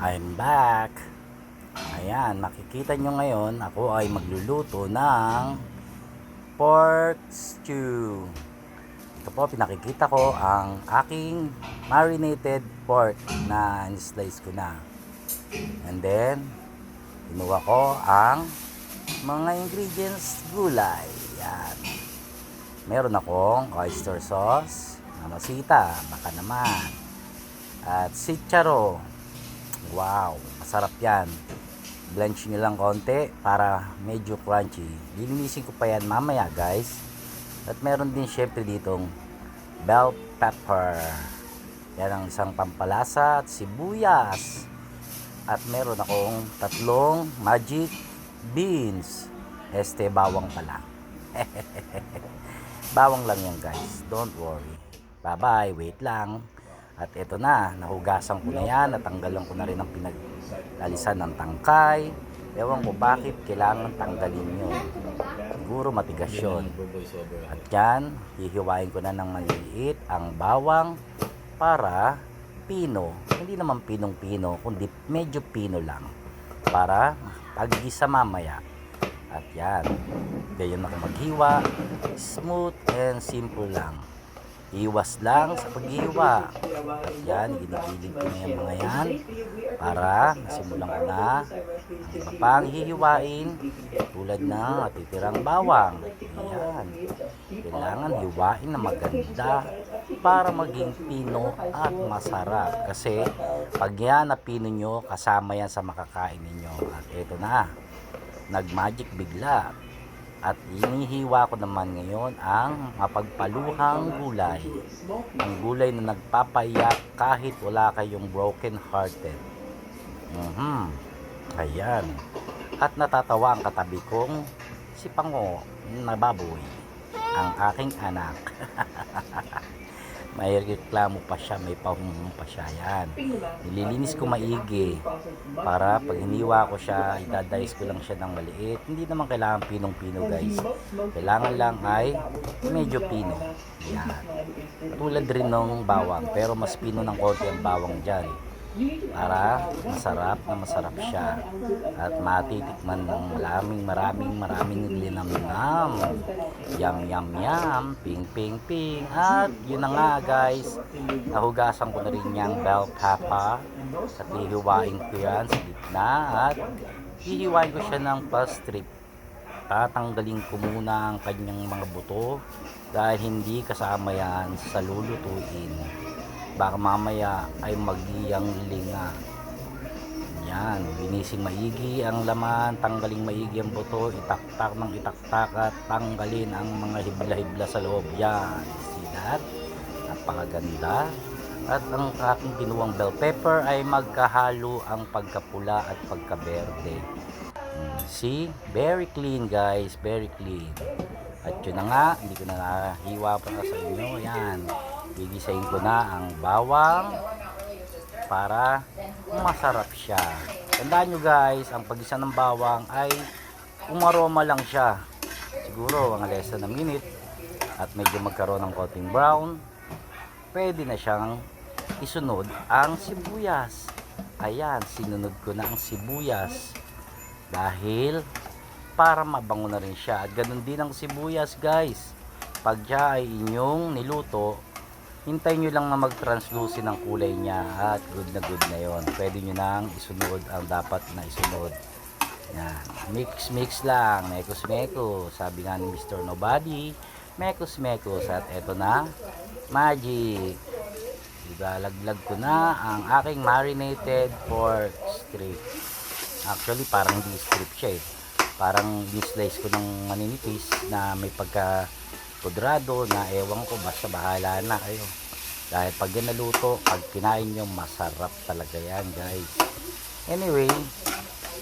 I'm back. Ayan, makikita nyo ngayon, ako ay magluluto ng pork stew. Ito po, pinakikita ko ang aking marinated pork na slice ko na. And then, kinuha ko ang mga ingredients gulay. Yan. Meron akong oyster sauce, namasita, baka naman. At sitcharo. Wow, masarap yan. Blanch nyo lang konti para medyo crunchy. Lilinisin ko pa yan mamaya guys. At meron din syempre ditong bell pepper. Yan ang isang pampalasa at sibuyas. At meron akong tatlong magic beans. Bawang pala. Bawang lang yan guys. Don't worry. Bye bye. Wait lang. At ito na. Nahugasan ko na yan. Natanggalan ko na rin ang pinag-alisan ng tangkay. Ewan ko bakit kailangan tanggalin nyo. Siguro matigas yun. At yan. Hihiwain ko na ng maliliit ang bawang para pino. Hindi naman pinong-pino. Kundi medyo pino lang. Para paggisa mamaya. At yan, ganyan ako maghiwa, smooth and simple lang. Iwas lang sa paghiwa. At yan, ginigilig ko na yung mga yan para nasimulan ko na ang iba pang hihiwain tulad ng natitirang bawang. Ayan, kailangan hiwain na maganda para maging pino at masarap. Kasi pag yan na pino nyo, kasama yan sa makakain ninyo. At ito na. Nagmagic bigla at inihiwa ko naman ngayon ang mapagpaluhang gulay, ang gulay na nagpapaiyak kahit wala kayong broken hearted. Ayan, at natatawa ang katabi kong si Pango na baboy, ang aking anak. May reklamo pa siya, may pahumum pa siya. Yan, nililinis ko maigi para pag hiniwa ko siya, idadice ko lang siya ng maliit. Hindi naman kailangan pinong-pino guys, kailangan lang ay medyo pino. Yan, tulad rin ng bawang, pero mas pino ng konti ang bawang dyan para masarap siya at matitikman ng maraming linamnam. Yum, ping. At yun na nga guys, nahugasan ko na rin yung bell pepper at hihiwain ko yan sa gitna at hihiwain ko siya ng pa-strip. Tatanggalin ko muna ang kanyang mga buto dahil hindi kasama yan sa lulutuin. Baka mamaya ay magiyang linga. Yan, linising maigi ang laman, tanggalin maigi ang buto, itaktak ng itaktak at tanggalin ang mga hibla-hibla sa loob. Yan, see that? Napakaganda. At ang aking kinuwang bell pepper ay magkahalo ang pagkapula at pagkaberde. See? Very clean guys, very clean. At yun na nga, hindi ko na nahiwa pa sa inyo. Yan, gigisahin ko na ang bawang para masarap siya. Tandaan nyo guys, ang paggisa ng bawang ay umaroma lang siya. Siguro mga less than a minute at medyo magkaroon ng konting brown. Pwede na siyang isunod ang sibuyas. Ayan, sinunod ko na ang sibuyas dahil para mabango na rin siya. At ganun din ang sibuyas guys. Pag siya ay inyong niluto, hintayin nyo lang na mag-translucent ang kulay niya at good na yon. Pwede nyo nang isunod ang dapat na isunod. Yan. Mix lang. Mekos. Sabi nga ni Mr. Nobody, mekos. At eto na, magic. Ilalaglag ko na ang aking marinated pork strip. Actually, parang hindi strip siya eh. Parang slice ko ng maninipis na may pagka kudrado na ewan ko, basta bahala na kayo. Dahil pag yan naluto, pag kinain nyo, masarap talaga yan guys. Anyway,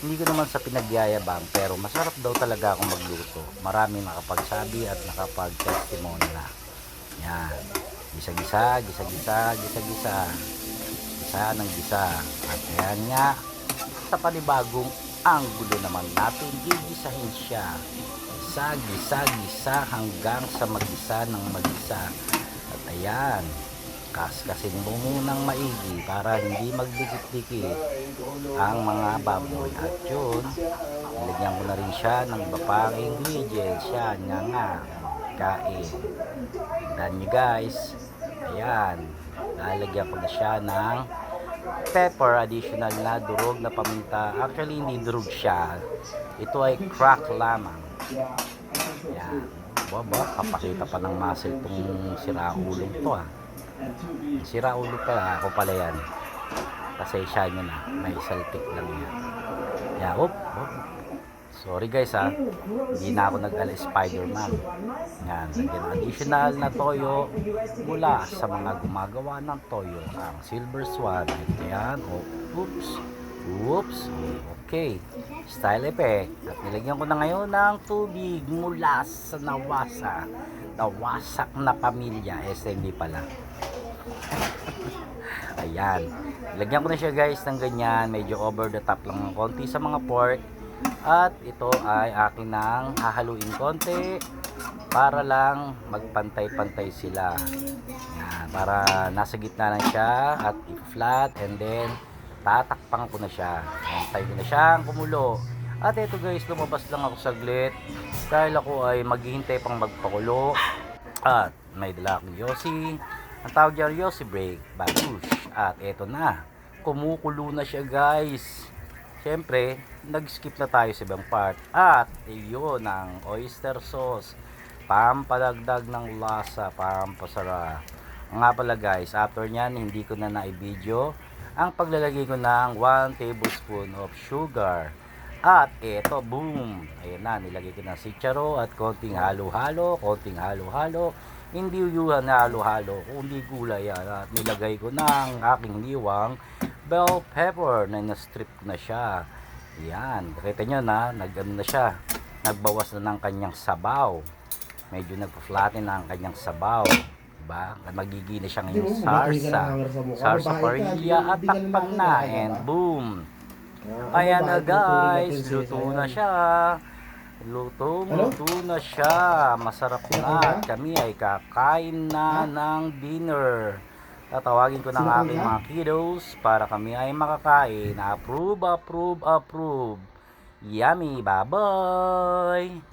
hindi ko naman sa pinagyayabang, pero masarap daw talaga akong magluto. Maraming nakapagsabi at nakapag-testimony na. Yan, gisa-gisa. Gisa ng gisa. At yan nga, sa panibagong anggulo naman natin, gigisahin siya. Gisa hanggang sa magisa ng magisa. At ayan, Kaskasin mo munang maigi para hindi magdikit-dikit ang mga baboy. At yun, nilagyan ko na rin siya ng iba pang ingredients. Yan nga, kain. Tandaan nyo guys, ayan, lalagyan ko na siya ng pepper, additional na durog na paminta. Actually, hindi durog siya. Ito ay crack lamang. Ayan. Kapakita pa ng muscle itong siraulong to Siraulo pala, ako pala yan. Pasensya nyo na, may saltik lang yan. Yeah, sorry guys hindi na ako nag-ala Spider-Man. Yan, lagyan additional na toyo mula sa mga gumagawa ng toyo, ang Silver Swan. Yan, oops, okay, style effect. At nilagyan ko na ngayon ng tubig mula sa nawasak na pamilya, SMB pala. Ayan, lagyan ko na siya guys ng ganyan, medyo over the top lang ng konti sa mga pork. At ito ay akin nang hahaluin konti para lang magpantay-pantay sila. Ayan, para nasa gitna lang siya at i-flat, and then tatakpan ko na siya. Antay ko na siyang kumulo. At ito guys, lumabas lang ako saglit dahil ako ay maghihintay pang magpakulo. At may dala akong Yossi. Ang tawag dyan, Yossi Break Babush. At eto na, kumukulo na siya guys. Siyempre, nag-skip na tayo sa ibang part. At iyon ang oyster sauce, pampalagdag ng lasa, pampasarap. Nga pala guys, after nyan, hindi ko na na-video ang paglalagay ko ng 1 tablespoon of sugar. At eto, boom, ayan na, nilagay ko ng sitsaro at konting halo-halo. Hindi uyuhan na halo-halo, kundi gulay yan. At nilagay ko ng aking niwang bell pepper na na-strip ko na siya. Yan, nakita nyo na, nag-ano na siya, nagbawas na ng kanyang sabaw. Medyo nagpa-flatten na ang kanyang sabaw. Diba? Magiging na siya ngayon sarsa parilla at takpan na, and boom. Ayan na guys, luto na siya. Luto na siya. Masarap na. At kami ay kakain na ng dinner. Tatawagin ko ng aking mga kiddos para kami ay makakain. Approve. Yummy. Bye-bye.